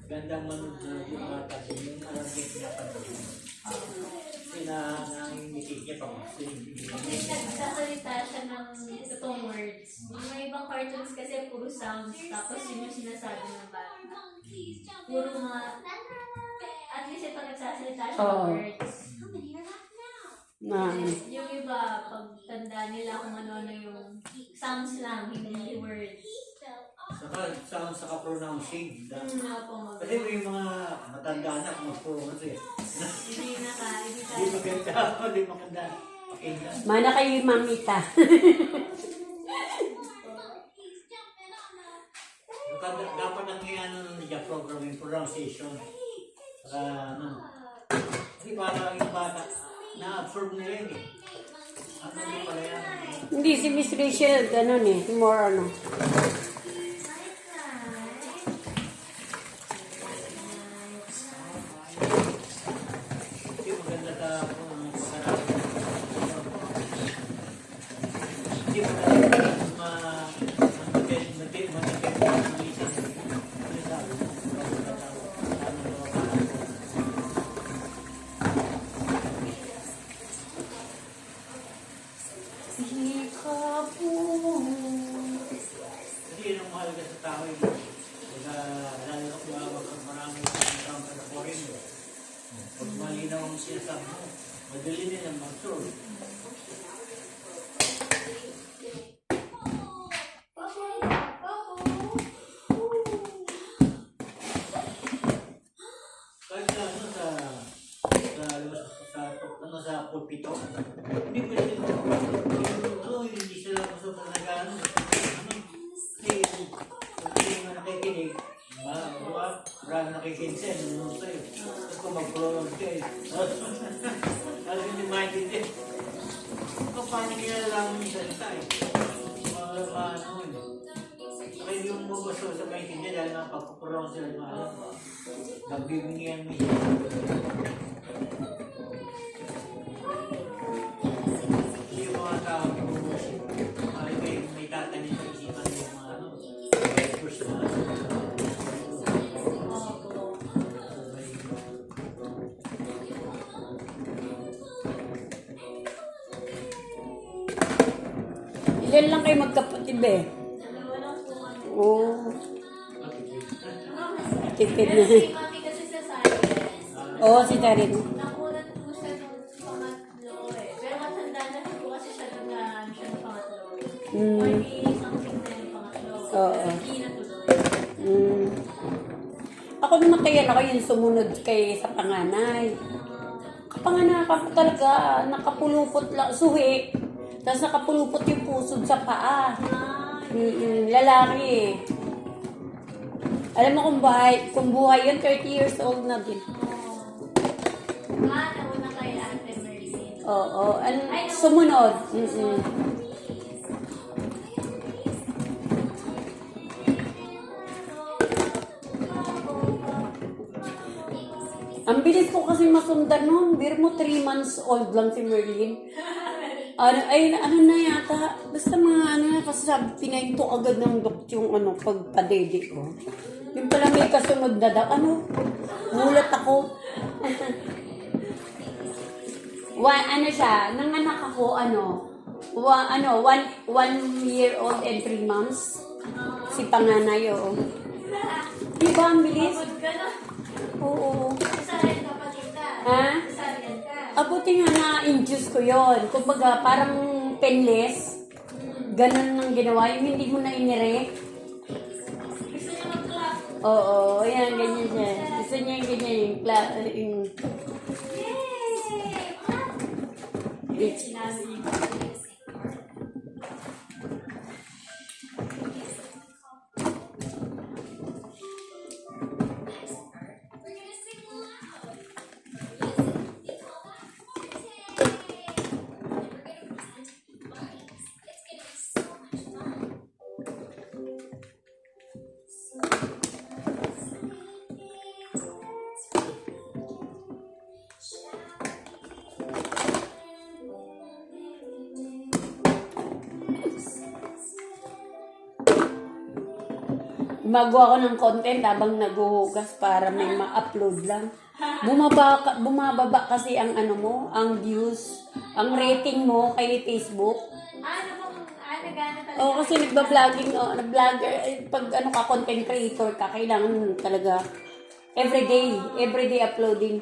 Gandang manood na yung mga kasi yung malagyan niya pa doon. Sinangingiti niya pa kasi nagsasalita siya ng totoong words. Yung may ibang cartoons kasi puro sounds, tapos yun yung sinasabi ng bata. Puro mga, at least ito nagsasalita siya ng words. Yung iba, pag tanda nila kung ano-ano yung sounds lang, hindi words. Saka pronouncing. Opo, Kasi may mga matanda na kung mag-pronounce eh. Hindi maganda. Hindi maganda. Mana kayo mamita. Dapat ang ano niya program yung pronunciation. Kasi para yung bata na-absorb nila yun eh. Ano yung pala yan? Hindi, si Miss Rachel, ganun eh. More ano. Madali din ang mag-tour. Kahit sa pulpito, hindi pwede hindi sila gusto na nag-ano. Kasi nakikinig, marami nakikinig sa'yo, nanonood sa'yo. Tapos kung mag-pronounce ka eh. Alam hindi maintindihan. Paano kinalalaman yung salita eh? Ano eh. Kaya yung magusto sa maintindihan dahil napagpupronounce sila yung alam. Nagbibigyan mo siya. Yung mga tao may tatanin sa isipan yung mga ano. First na Ilan lang kayo magkapatid eh? Dalawa lang po kami. Oo. Tipid na. Si Mami kasi sa science. Oo, si Tarin. Nakunan po siya nung pangatlo eh. Pero matanda na po kasi siya nung na siya ng pangatlo. 40 something na yung pangatlo. Oo. Hindi natuloy. Ako naman kaya ako yung sumunod kay sa panganay. Kapanganak ako talaga, nakapulupot lang, suhi. Tapos nakapulupot yung pusod sa paa. Lalaki. Alam mo kung buhay yun, 30 years old na din. Nauna kay Ate Mercy. Oo. Sumunod. Ang bilis ko kasi masundan nun. Bir mo 3 months old lang si Merlin. Ano na yata. Basta mga kasi sabi, pinahinto agad ng doktor yung pagpadede ko. Yung pala may kasunod na daw. Mulat ako. Siya, nanganak ako, 1 year old and 3 months. Si panganay, oo. Diba ang bilis? Oo. Kasarian ka pa tita. Ha? Kasarian ka. Abuti nga na-induce ko yon. Kumbaga, parang penless. Ganun ang ginawa. Yung hindi mo na inirek. Gusto niya mag-clap. Oo, yan, ganyan siya. Gusto niya yung ganyan yung Yay! Sinabi niya. gumagawa ko ng content habang naguhugas para may ma-upload lang. Bumababa kasi ang ano mo, ang views, ang rating mo kay Facebook. Nagana talaga. Oo, kasi nagba-vlogging, nag-vlogger, pag ano ka, content creator ka, kailangan talaga everyday uploading.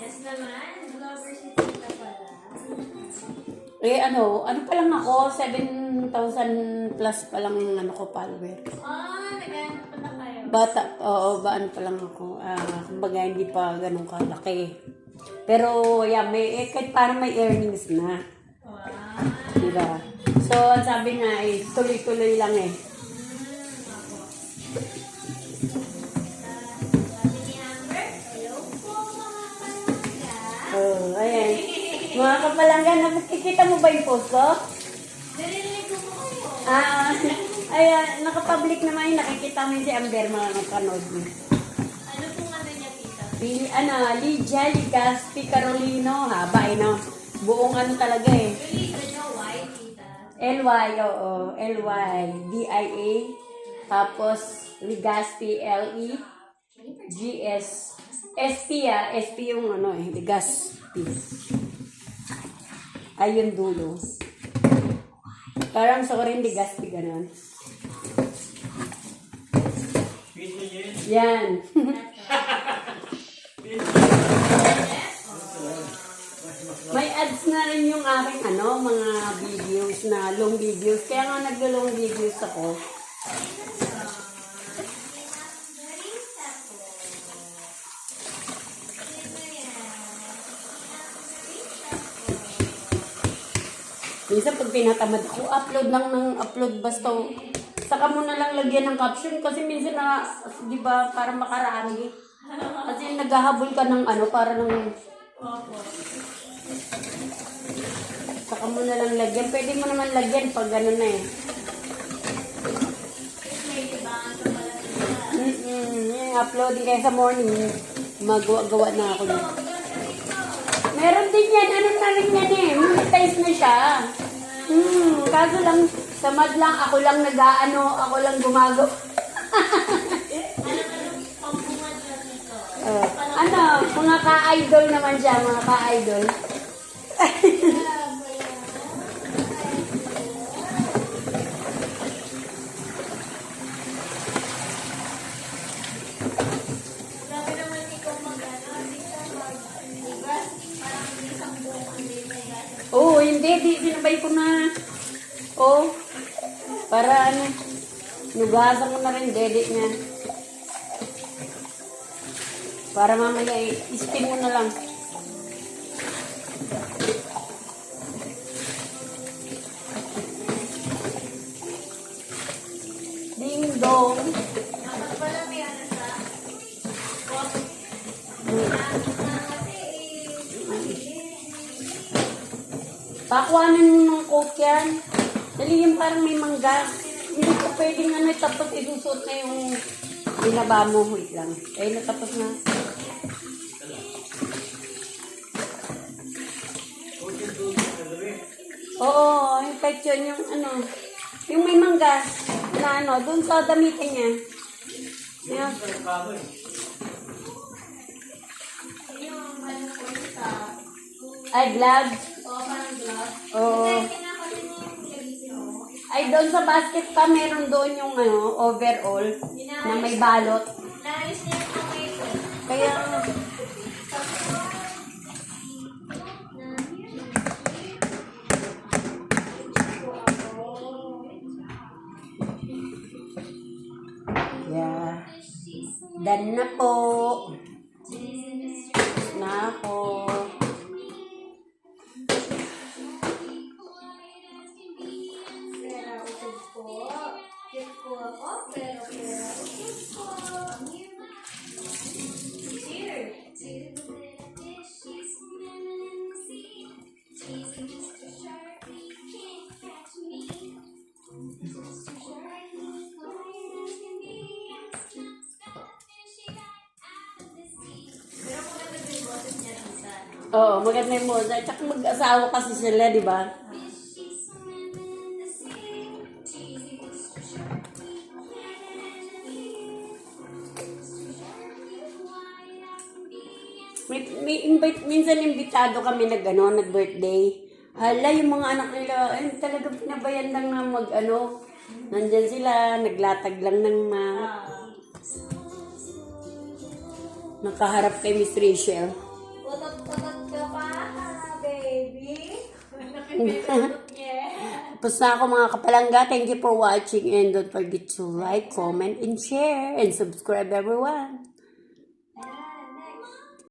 Yes naman, vlogger si Tita pala. Ano pa lang ako, 7,000 plus pa lang ano ko follower. Nagana pala kayo. Bata, ano pa lang ako. Kumbaga hindi pa ganun kalaki. Pero yeah, kahit parang may earnings na. Wow. Diba? So, ang sabi nga tuloy-tuloy lang eh. Ako. Sabi ni Amber, hello po mga palangga. Ayan. Mga kapalanggan, nakikita mo ba yung post ko? Narinig ko po kayo. Ayan, nakapublic naman yun. Nakikita mo yun si Amber, mga napanood mo. Ano pong ano niya, Tita? Lydia Ligaspi Carolino. Haba eh, no? Buong ano talaga eh. Really, the white, Tita. L-Y, oo. L-Y. D-I-A. Tapos, Ligaspi, L-E. G-S. S-P S-P yung ano eh. Ligaspi. Ayun dulo. Parang sorry, Ligaspi ganun. Video niyo yun? Yan. May ads na rin yung aking mga videos na long videos. Kaya nga naglo-long videos ako. Marisa po. Sino yan? Marisa po. Minsan pag tinatamad ako, upload lang ng upload basta. Saka mo na lang lagyan ng caption kasi minsan na, di ba, para makarami. Kasi naghahabol ka ng para ng... Opo. Saka mo na lang lagyan. Pwede mo naman lagyan pag gano'n na eh. May libangan ka pala sila. Yung uploading kaya sa morning, magawa na ako yun. Meron din yan. Ano na rin yan eh. Monetize na siya. Kaso lang, tamad lang. Ako lang ako lang gumagawa. Pambungan na dito. Mga ka-idol naman siya. Mga ka-idol. Sabi naman ikaw mag-ano, Tita, mag-igas. Parang isang buong ang ligas. Oo, hindi. Sinabay ko na. Para nugasan ko na rin dede niya. Para mamaya i-steam mo na lang. Ding dong. Dapat pala may ano sa coffee. Pakuhanan mo ng coke yan. Dali yung parang may mangga. Hindi ko pwedeng tapos isusot na yung binaba mo. Wait lang. Natapos na. Oo, yung pechon, yung yung may mangga na doon sa damitan niya. Yeah. Yung ano po sa... Ay, gloves. Parang glove. Oo. Kasi kinakasin mo yung chorizo. Ay, doon sa basket pa, meron doon yung overall na may balot. Naalis niya yung kamay ko. Kaya, yeah. Done na po. Na ako. Pera usog po. Cute po ako, pero pera usog po. Cheers! Pero maganda din yung boses niya, Tita. Oo, maganda yung moza. Tsaka mag-asawa kasi sila, di ba? Minsan imbitado kami nag-birthday. Hala, yung mga anak nila, ay, talaga pinabayan lang na nandyan sila, naglatag lang ng nakaharap kay Miss Rachel. Utot-utot ka pa, baby. Nakipinot niya. Tapos na ako mga kapalangga. Thank you for watching and don't forget to like, comment, and share, and subscribe everyone.